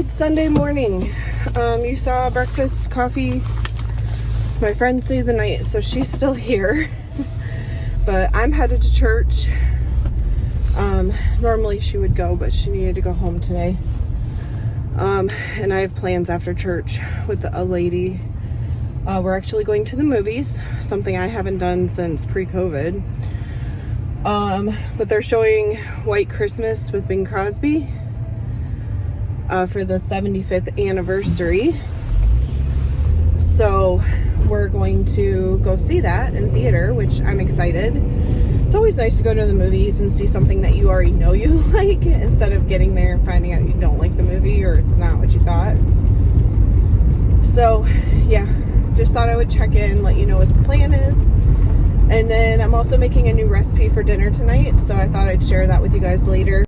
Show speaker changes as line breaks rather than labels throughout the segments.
It's Sunday morning. You saw breakfast, coffee. My friend stayed the night, so she's still here. But I'm headed to church. Normally she would go, but she needed to go home today. And I have plans after church with a lady. We're actually going to the movies, something I haven't done since pre-COVID. But they're showing White Christmas with Bing Crosby for the 75th anniversary. So we're going to go see that in theater, which I'm excited. It's always nice to go to the movies and see something that you already know you like, instead of getting there and finding out you don't like the movie or it's not what you thought. So yeah, just thought I would check in, let you know what the plan is. And then I'm also making a new recipe for dinner tonight, so I thought I'd share that with you guys later.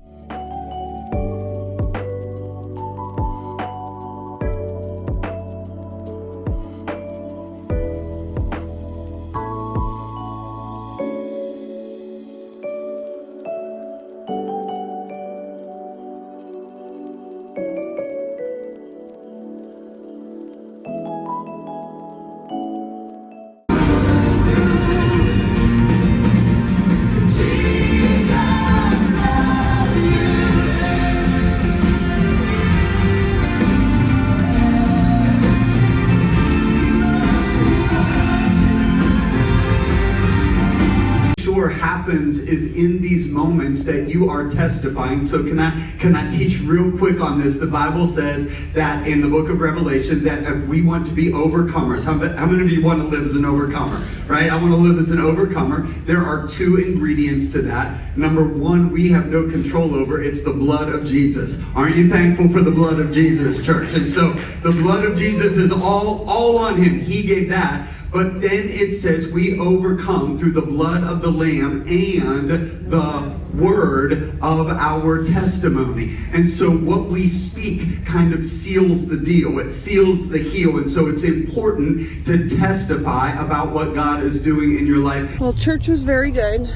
Happens is in these moments that you are testifying. So can I teach real quick on this? The Bible says that in the book of Revelation that if we want to be overcomers, how many of you want to live as an overcomer? Right? I want to live as an overcomer. There are two ingredients to that. Number one, we have no control over. It's the blood of Jesus. Aren't you thankful for the blood of Jesus, church? And so the blood of Jesus is all on him. He gave that. But then it says we overcome through the blood of the Lamb and the word of our testimony. And so what we speak kind of seals the deal. It seals the heel. And so it's important to testify about what God is doing in your life.
Well, church was very good.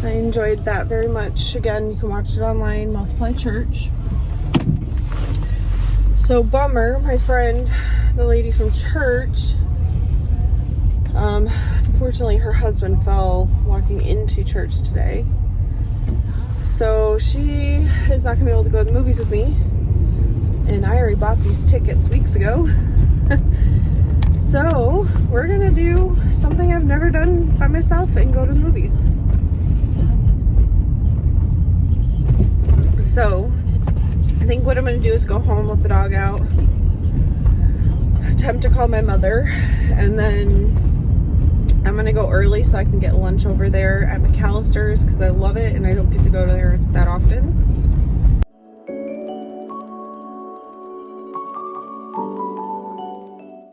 I enjoyed that very much. Again, you can watch it online, Multiply Church. So bummer, my friend, the lady from church, unfortunately her husband fell walking into church today. So she is not going to be able to go to the movies with me. And I already bought these tickets weeks ago. So we're going to do something I've never done by myself and go to the movies. So I think what I'm going to do is go home, let the dog out, attempt to call my mother, and then I'm going to go early so I can get lunch over there at McAllister's because I love it and I don't get to go there that often.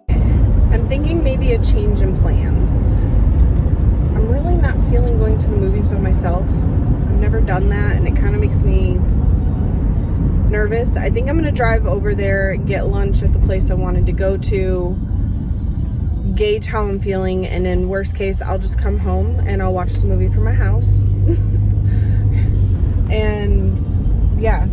I'm thinking maybe a change in plans. I'm really not feeling going to the movies by myself. I've never done that and it kind of makes me nervous. I think I'm going to drive over there, get lunch at the place I wanted to go to, gauge how I'm feeling, and in worst case I'll just come home and I'll watch the movie from my house. And yeah,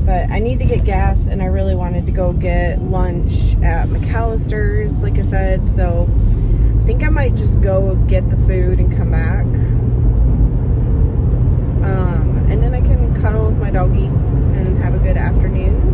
but I need to get gas and I really wanted to go get lunch at McAllister's, like I said, so I think I might just go get the food and come back, and then I can cuddle with my doggy and have a good afternoon.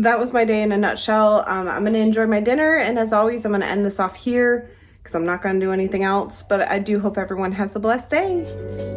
that was my day in a nutshell. I'm going to enjoy my dinner, and as always, I'm going to end this off here because I'm not going to do anything else, but I do hope everyone has a blessed day.